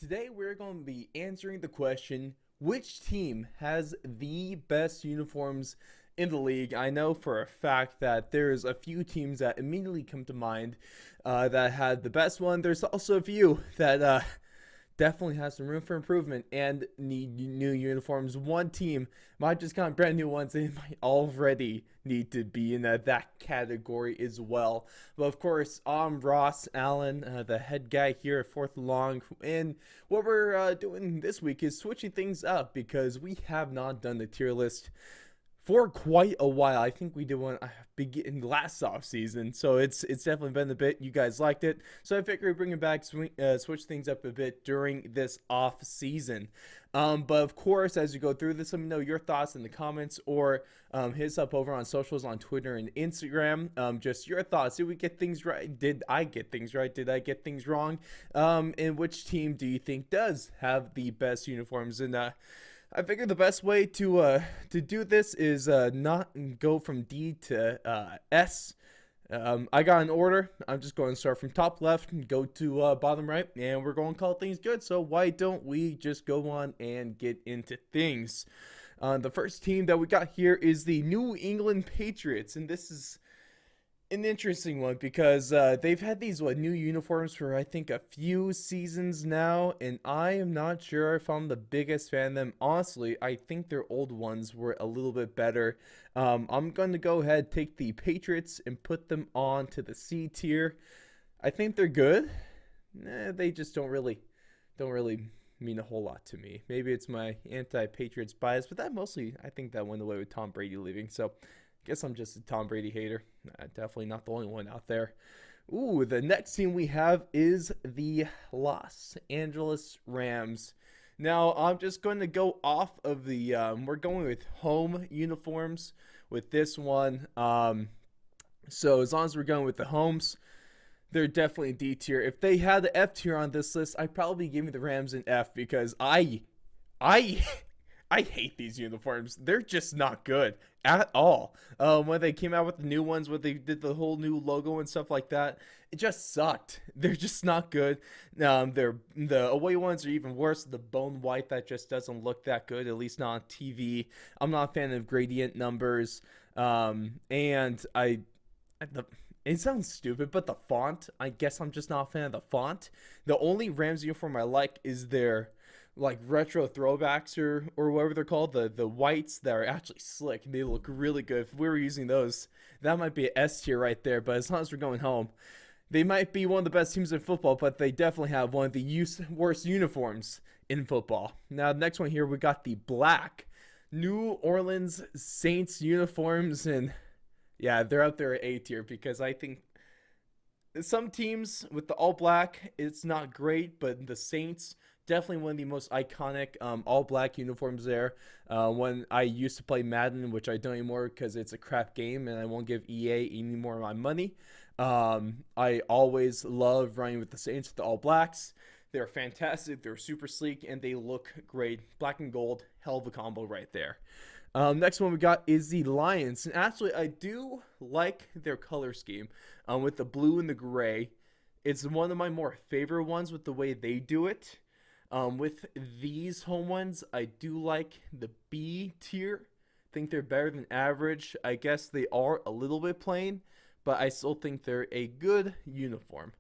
Today we're going to be answering the question, which team has the best uniforms in the league? I know for a fact that there's a few teams that immediately come to mind that had the best one. There's also a few that definitely has some room for improvement and need new uniforms. One team might just got brand new ones. They might already need to be in that category as well. But of course, I'm Ross Allen, the head guy here at Fourth Long. And what we're doing this week is switching things up because we have not done the tier list for quite a while. I think we did one begin last off season, so it's definitely been a bit. You guys liked it, so I figured we'd bring it back, switch things up a bit during this off season. But of course, as you go through this, let me know your thoughts in the comments or hit us up over on socials on Twitter and Instagram. Just your thoughts. Did we get things right? Did I get things right? Did I get things wrong? And which team do you think does have the best uniforms? And I figured the best way to do this is not go from D to S. I got an order. I'm just going to start from top left and go to bottom right, and we're going to call things good. So why don't we just go on and get into things? The first team that we got here is the New England Patriots, and this is an interesting one because they've had these new uniforms for I think a few seasons now, and I am not sure if I'm the biggest fan of them. Honestly, I think their old ones were a little bit better. I'm going to go ahead, take the Patriots and put them on to the C tier. I think they're good. They just don't really mean a whole lot to me. Maybe it's my anti-Patriots bias, but that mostly I think that went away with Tom Brady leaving. So guess I'm just a Tom Brady hater. Definitely not the only one out there. Ooh, the next team we have is the Los Angeles Rams. Now, I'm just going to go off of the, we're going with home uniforms with this one. So as long as we're going with the homes, they're definitely D tier. If they had the F tier on this list, I'd probably give me the Rams an F because I I hate these uniforms. They're just not good at all. When they came out with the new ones, when they did the whole new logo and stuff like that, it just sucked. They're just not good. The away ones are even worse. The bone white that just doesn't look that good, at least not on TV. I'm not a fan of gradient numbers. And it sounds stupid, but the font, I guess I'm just not a fan of the font. The only Rams uniform I like is their like retro throwbacks or whatever they're called, the whites that are actually slick. They look really good. If we were using those, that might be an S tier right there. But as long as we're going home, they might be one of the best teams in football, but they definitely have one of the worst uniforms in football. Now, the next one here, we got the black New Orleans Saints uniforms, and yeah, they're up there at A tier because I think some teams with the all black, it's not great, but the Saints, definitely one of the most iconic all black uniforms there. When I used to play Madden, which I don't anymore because it's a crap game and I won't give EA any more of my money. I always love running with the Saints with the all blacks. They're fantastic. They're super sleek and they look great. Black and gold, hell of a combo right there. Next one we got is the Lions. And actually, I do like their color scheme with the blue and the gray. It's one of my more favorite ones with the way they do it. With these home ones, I do like the B tier. Think they're better than average. I guess they are a little bit plain, but I still think they're a good uniform.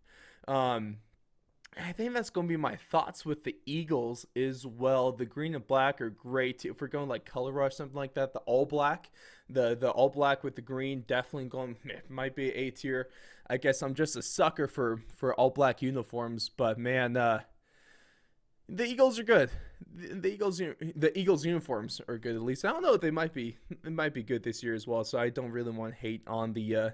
I think that's going to be my thoughts with the Eagles as well. The green and black are great. If we're going like color rush, something like that, the all black, the all black with the green, definitely going, might be A tier. I guess I'm just a sucker for all black uniforms, but man, the Eagles are good. The Eagles uniforms are good at least. I don't know. They might be good this year as well. So I don't really want to hate on the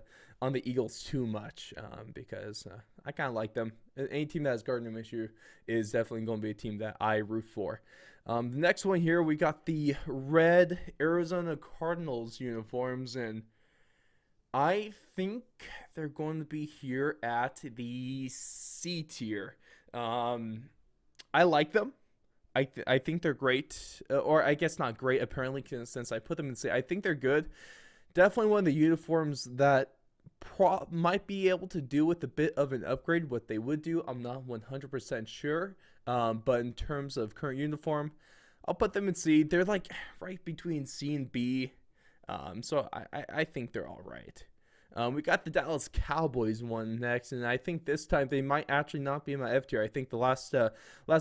Eagles too much because I kind of like them. Any team that has Gardner Minshew is definitely going to be a team that I root for. The next one here, we got the red Arizona Cardinals uniforms, and I think they're going to be here at the C tier. I like them. I think they're great, or I guess not great apparently since I put them in C. I think they're good. Definitely one of the uniforms that might be able to do with a bit of an upgrade. What they would do, I'm not 100% sure. But in terms of current uniform, I'll put them in C. They're like right between C and B. So I think they're all right. We got the Dallas Cowboys one next, and I think this time they might actually not be in my F tier. I think the last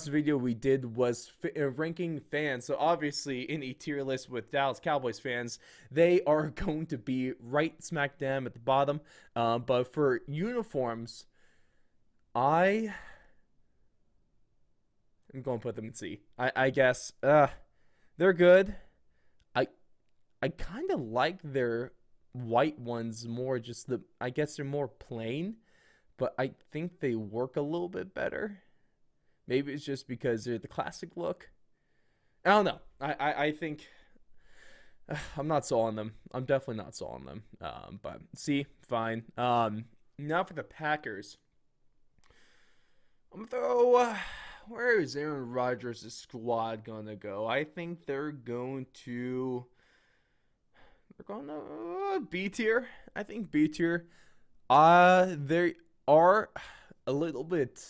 video we did was ranking fans. So obviously, in a tier list with Dallas Cowboys fans, they are going to be right smack dab at the bottom. But for uniforms, I'm going to put them in C. I guess they're good. I kind of like their white ones more. I guess they're more plain, but I think they work a little bit better. Maybe it's just because they're the classic look. I don't know. I think I'm not sold on them. I'm definitely not sold on them. But C, fine. Now for the Packers. I'm gonna throw. Where is Aaron Rodgers' squad gonna go? I think they're going to B tier. I think B tier. They are a little bit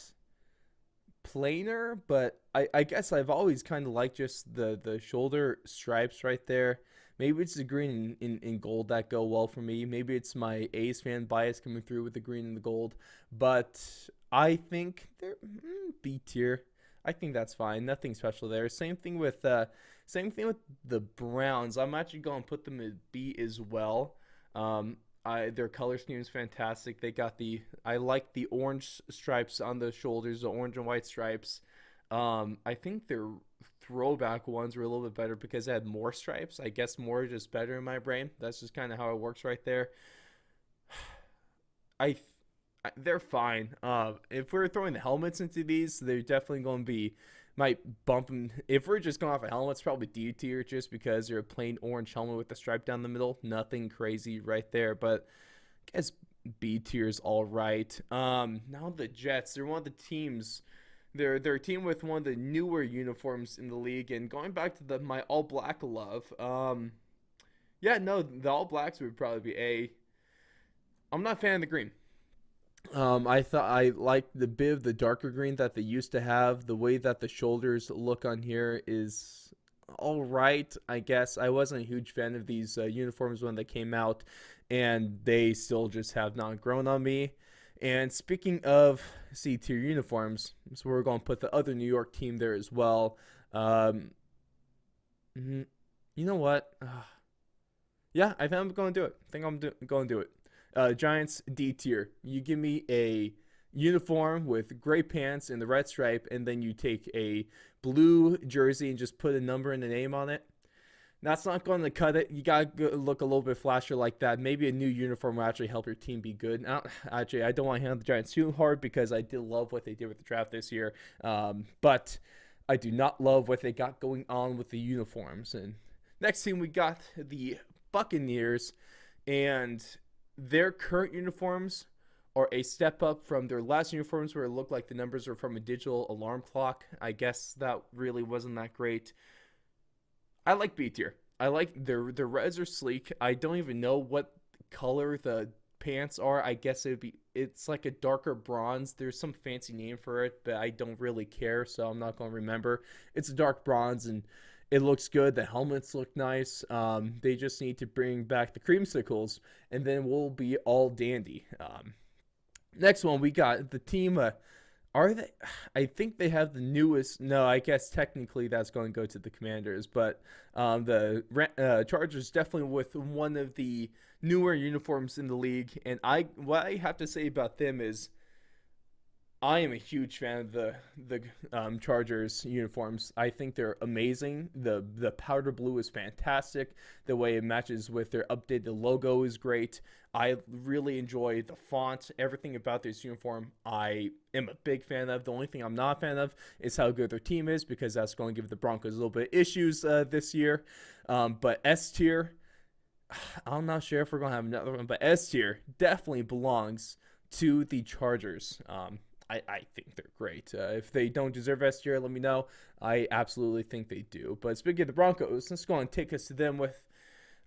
plainer, but I guess I've always kind of liked just the shoulder stripes right there. Maybe it's the green and gold that go well for me. Maybe it's my A's fan bias coming through with the green and the gold. But I think they're B tier. I think that's fine. Nothing special there. Same thing with the Browns. I'm actually going to put them at B as well. Their color scheme is fantastic. I like the orange stripes on the shoulders, the orange and white stripes. I think their throwback ones were a little bit better because they had more stripes. I guess more is just better in my brain. That's just kind of how it works right there. They're fine. If we're throwing the helmets into these, they're definitely going to be might bump them. If we're just going off of helmets, probably D tier just because they're a plain orange helmet with the stripe down the middle. Nothing crazy right there, but I guess B tier is all right. Now the Jets, they're one of the teams. They're a team with one of the newer uniforms in the league, and going back to my all black love. The all blacks would probably be A. I'm not a fan of the green. I thought I liked the bit of the darker green that they used to have. The way that the shoulders look on here is all right, I guess. I wasn't a huge fan of these uniforms when they came out, and they still just have not grown on me. And speaking of C-tier uniforms, so we're going to put the other New York team there as well. You know what? Yeah, I think I'm going to do it. Going to do it. Giants D tier. You give me a uniform with gray pants and the red stripe, and then you take a blue jersey and just put a number and a name on it. That's not going to cut it. You got to look a little bit flashier like that. Maybe a new uniform will actually help your team be good. I don't want to handle the Giants too hard because I did love what they did with the draft this year. But I do not love what they got going on with the uniforms. And next team, we got the Buccaneers, and their current uniforms are a step up from their last uniforms where it looked like the numbers were from a digital alarm clock. I guess that really wasn't that great. I like B tier. I like the reds are sleek. I don't even know what color the pants are. I guess it's like a darker bronze. There's some fancy name for it, but I don't really care, so I'm not going to remember. It's a dark bronze, and it looks good. The helmets look nice. They just need to bring back the creamsicles, and then we'll be all dandy. Next one, we got the team. Are they? I think they have the newest. No, I guess technically that's going to go to the Commanders, but the Chargers definitely with one of the newer uniforms in the league. And what I have to say about them is, I am a huge fan of the Chargers uniforms. I think they're amazing. The powder blue is fantastic. The way it matches with their updated logo is great. I really enjoy the font. Everything about this uniform I am a big fan of. The only thing I'm not a fan of is how good their team is, because that's going to give the Broncos a little bit of issues this year. But S tier, I'm not sure if we're going to have another one, but S tier definitely belongs to the Chargers. I think they're great. If they don't deserve S tier, let me know. I absolutely think they do. But speaking of the Broncos, let's go and take us to them with,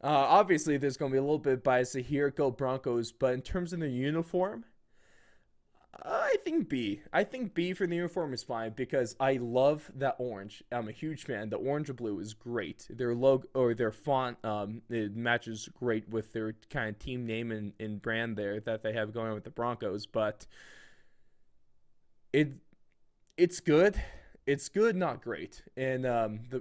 obviously there's going to be a little bit of bias here. Go Broncos. But in terms of their uniform, I think B. I think B for the uniform is fine because I love that orange. I'm a huge fan. The orange and blue is great. Their logo or their font, it matches great with their kind of team name and brand there that they have going on with the Broncos. But it it's good. It's good, not great. And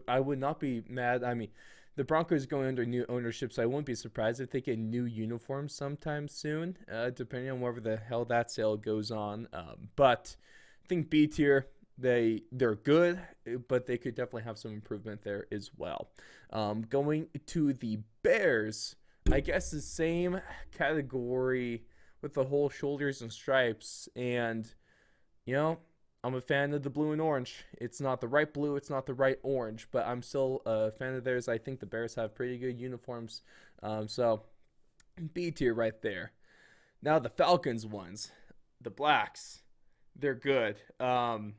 I would not be mad. I mean, the Broncos going under new ownership, so I wouldn't be surprised if they get new uniforms sometime soon, depending on wherever the hell that sale goes on. But I think B tier, they're good, but they could definitely have some improvement there as well. Going to the Bears, I guess the same category with the whole shoulders and stripes, and you know, I'm a fan of the blue and orange. It's not the right blue, it's not the right orange, but I'm still a fan of theirs. I think the Bears have pretty good uniforms. So B tier right there. Now the Falcons ones, the blacks, they're good. So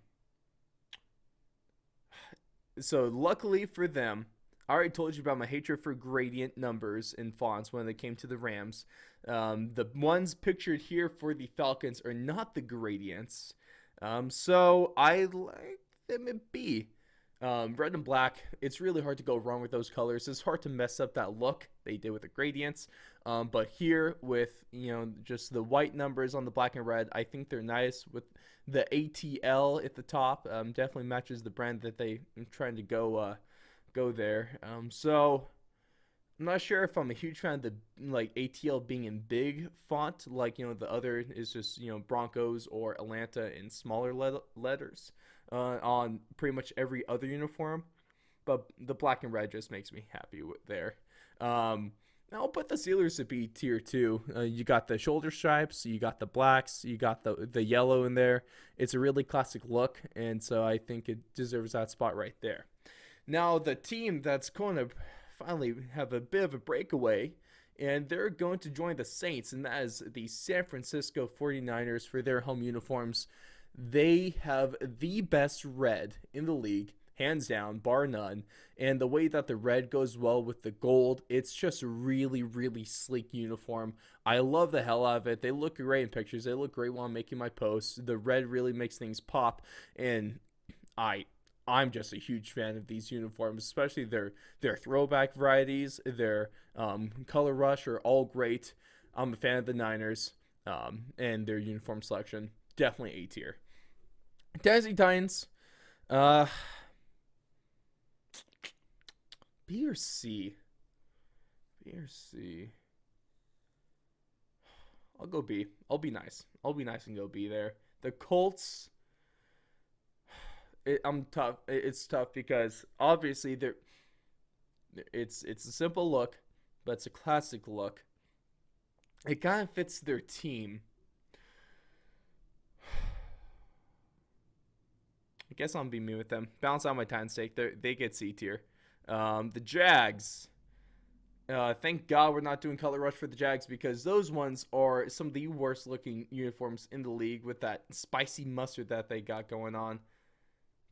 luckily for them, I already told you about my hatred for gradient numbers and fonts when it came to the Rams. The ones pictured here for the Falcons are not the gradients. So I like them at B. Red and black, it's really hard to go wrong with those colors. It's hard to mess up that look they did with the gradients. But here with, just the white numbers on the black and red, I think they're nice with the ATL at the top. Definitely matches the brand that they are trying to go there. So I'm not sure if I'm a huge fan of the ATL being in big font, the other is just Broncos or Atlanta in smaller letters on pretty much every other uniform. But the black and red just makes me happy with there. I'll put the Steelers at B tier too. You got the shoulder stripes, you got the blacks, you got the yellow in there. It's a really classic look, and so I think it deserves that spot right there. Now the team that's going to finally have a bit of a breakaway, and they're going to join the Saints, and that is the San Francisco 49ers for their home uniforms. They have the best red in the league, hands down, bar none, and the way that the red goes well with the gold, it's just a really, really sleek uniform. I love the hell out of it. They look great in pictures. They look great while I'm making my posts. The red really makes things pop, and I'm just a huge fan of these uniforms, especially their throwback varieties. Their color rush are all great. I'm a fan of the Niners and their uniform selection. Definitely A tier. Tennessee Titans, B or C? B or C? I'll go B. I'll be nice. I'll be nice and go B there. The Colts. I'm tough. It's tough because obviously it's a simple look, but it's a classic look. It kind of fits their team. I guess I'm being mean with them. Balance out my Titans' sake. They get C tier. The Jags. Thank God we're not doing color rush for the Jags because those ones are some of the worst looking uniforms in the league with that spicy mustard that they got going on.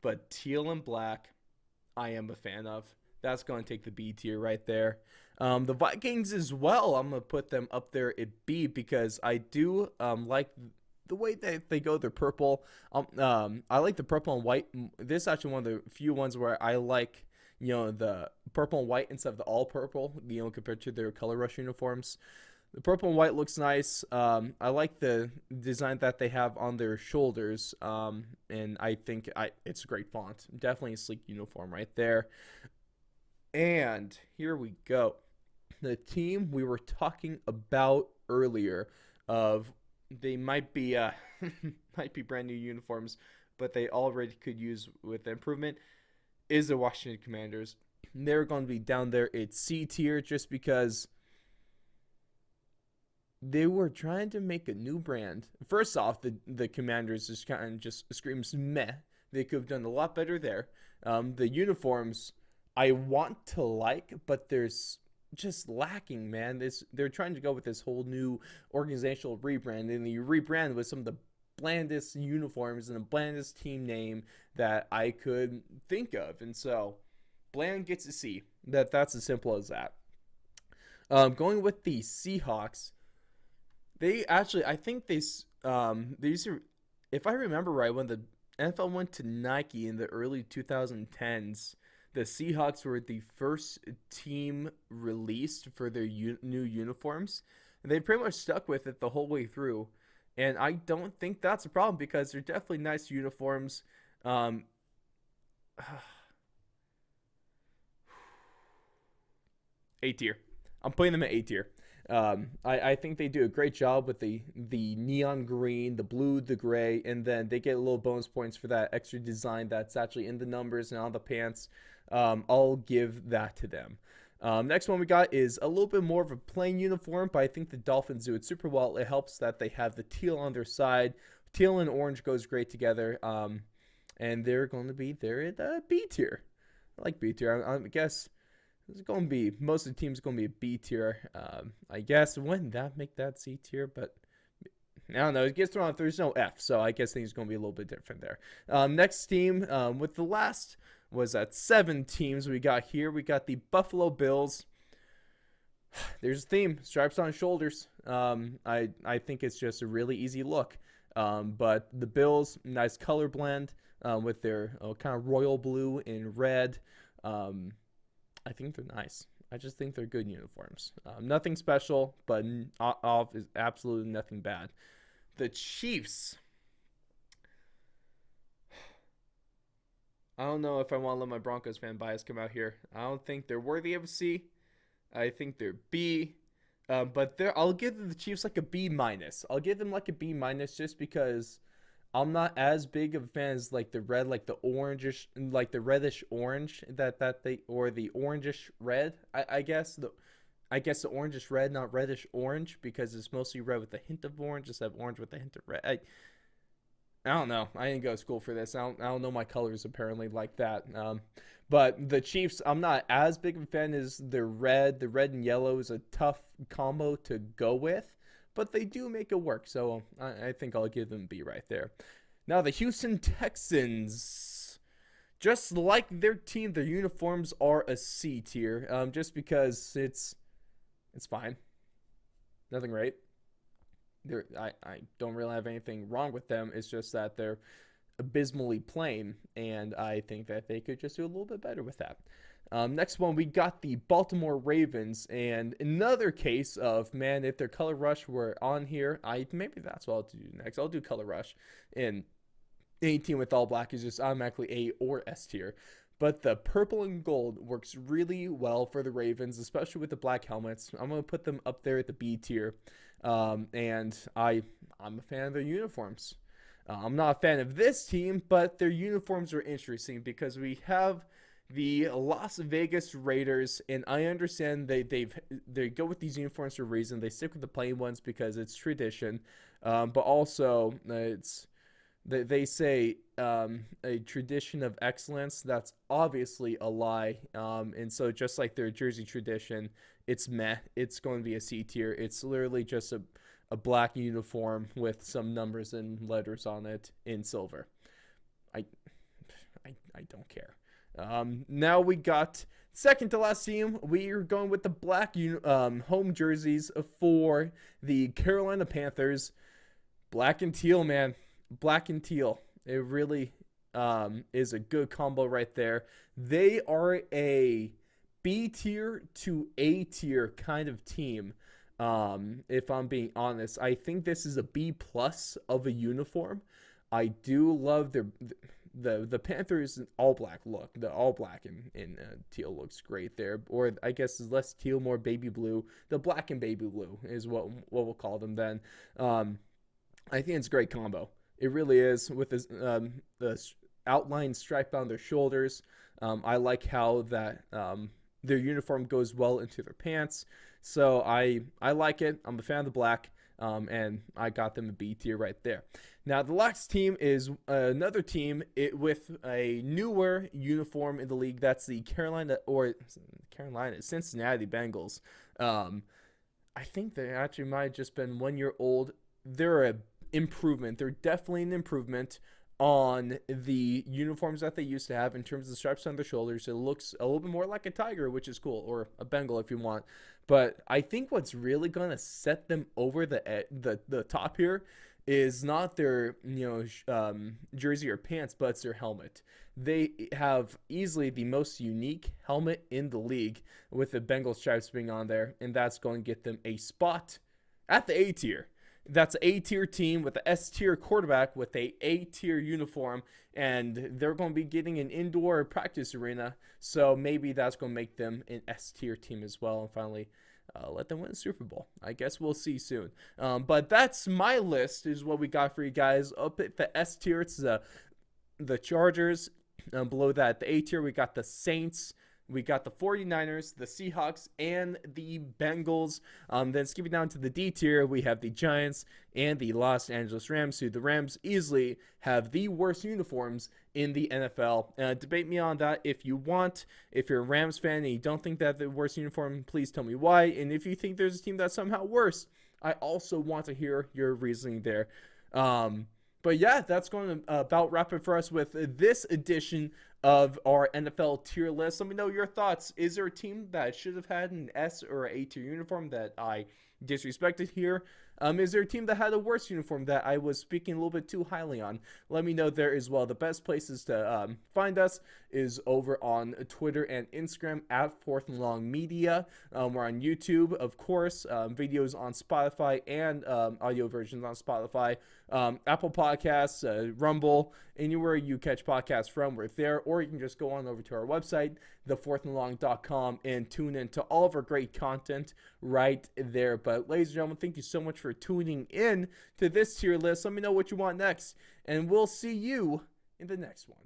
But teal and black, I am a fan of. That's going to take the B tier right there. The Vikings as well, I'm going to put them up there at B because I do like the way that they go. They're purple. I like the purple and white. This is actually one of the few ones where I like, the purple and white instead of the all purple, compared to their color rush uniforms. The purple and white looks nice. I like the design that they have on their shoulders, and I think it's a great font. Definitely a sleek uniform right there. And here we go. The team we were talking about earlier of they might be might be brand new uniforms, but they already could use with improvement is the Washington Commanders. They're going to be down there at C tier just because they were trying to make a new brand. First off, the Commanders just kind of just screams meh. They could have done a lot better there. The uniforms I want to like, but there's just lacking, man. They're trying to go with this whole new organizational rebrand, and the rebrand with some of the blandest uniforms and the blandest team name that I could think of. And so bland gets a C. That's as simple as that. Going with the Seahawks, they actually, I think These are, if I remember right, when the NFL went to Nike in the early 2010s, the Seahawks were the first team released for their new uniforms, and they pretty much stuck with it the whole way through. And I don't think that's a problem because they're definitely nice uniforms. Um, A tier. I'm putting them at A tier. I think they do a great job with the neon green, the blue, the gray, and then they get a little bonus points for that extra design that's actually in the numbers and on the pants. I'll give that to them. Next one we got is a little bit more of a plain uniform, but I think the Dolphins do it super well. It helps that they have the teal on their side. Teal and orange goes great together. And they're at B tier. I like B tier. I guess it's going to be, most of the teams are going to be a B tier. I guess wouldn't that make that C tier? But I don't know. It gets thrown out. There's no F, so I guess things are going to be a little bit different there. Next team, with the last was at 7 teams we got here. We got the Buffalo Bills. There's a theme: stripes on shoulders. I think it's just a really easy look. But the Bills, nice color blend with their kind of royal blue and red. I think they're nice. I just think they're good uniforms. Nothing special, but off is absolutely nothing bad. The Chiefs. I don't know if I want to let my Broncos fan bias come out here. I don't think they're worthy of a C. I think they're B. But I'll give the Chiefs like a B minus. I'll give them like a B minus just because I'm not as big of a fan as like the red, like the orangish, like the reddish orange that they, or the orangish red. I guess the orangish red, not reddish orange, because it's mostly red with a hint of orange instead of orange with a hint of red. I don't know. I didn't go to school for this. I don't know my colors apparently like that. But the Chiefs, I'm not as big of a fan as the red. The red and yellow is a tough combo to go with, but they do make it work. So I think I'll give them B right there. Now the Houston Texans, just like their team, their uniforms are a C tier. Just because it's fine, nothing right. I don't really have anything wrong with them. It's just that they're abysmally plain, and I think that they could just do a little bit better with that. Next one, we got the Baltimore Ravens, and another case of, man, if their color rush were on here, maybe that's what I'll do next. I'll do color rush, and any team with all black is just automatically A or S tier. But the purple and gold works really well for the Ravens, especially with the black helmets. I'm going to put them up there at the B tier. And I'm a fan of their uniforms. I'm not a fan of this team, but their uniforms are interesting because we have the Las Vegas Raiders, and I understand they go with these uniforms for a reason. They stick with the plain ones because it's tradition, but also they say a tradition of excellence. That's obviously a lie. And so just like their jersey tradition, it's meh. It's going to be a C tier. It's literally just a black uniform with some numbers and letters on it in silver. I don't care. Now we got second to last team. We are going with the black home jerseys for the Carolina Panthers. Black and teal, man. Black and teal. It really is a good combo right there. They are a B tier to A tier kind of team. If I'm being honest, I think this is a B plus of a uniform. I do love the Panthers all black look. The all black in teal looks great there. Or I guess it's less teal, more baby blue. The black and baby blue is what we'll call them then. I think it's a great combo. It really is, with the outline stripe on their shoulders. I like how that their uniform goes well into their pants. So I like it. I'm a fan of the black, and I got them a B tier right there. Now the last team is another team with a newer uniform in the league. That's the Cincinnati Bengals. I think they actually might have just been 1 year old. They're a improvement. They're definitely an improvement on the uniforms that they used to have in terms of the stripes on their shoulders. It looks a little bit more like a tiger, which is cool, or a Bengal if you want. But I think what's really going to set them over the top here is not their jersey or pants, but it's their helmet. They have easily the most unique helmet in the league, with the Bengals stripes being on there, and that's going to get them a spot at the A tier. That's an A tier team with the S tier quarterback with a tier uniform, and they're going to be getting an indoor practice arena. So maybe that's going to make them an S tier team as well, and finally let them win the Super Bowl. I guess we'll see soon. But that's my list, is what we got for you guys. Up at the S tier, it's the Chargers. Below that, the A tier, we got the Saints. We got the 49ers, the Seahawks, and the Bengals. Then skipping down to the D tier, we have the Giants and the Los Angeles Rams, who the Rams easily have the worst uniforms in the NFL. Debate me on that if you want. If you're a Rams fan and you don't think that the worst uniform, please tell me why. And if you think there's a team that's somehow worse, I also want to hear your reasoning there. But yeah, that's going to about wrap it for us with this edition of our NFL tier list. Let me know your thoughts. Is there a team that should have had an S or A tier uniform that I disrespected here? Is there a team that had a worse uniform that I was speaking a little bit too highly on? Let me know there as well. The best places to find us is over on Twitter and Instagram at Fourth and Long Media. We're on YouTube, of course, videos on Spotify and audio versions on Spotify, Apple Podcasts, Rumble, anywhere you catch podcasts from, we're there. Or you can just go on over to our website, thefourthandlong.com, and tune in to all of our great content right there. But ladies and gentlemen, thank you so much for tuning in to this tier list. Let me know what you want next, and we'll see you in the next one.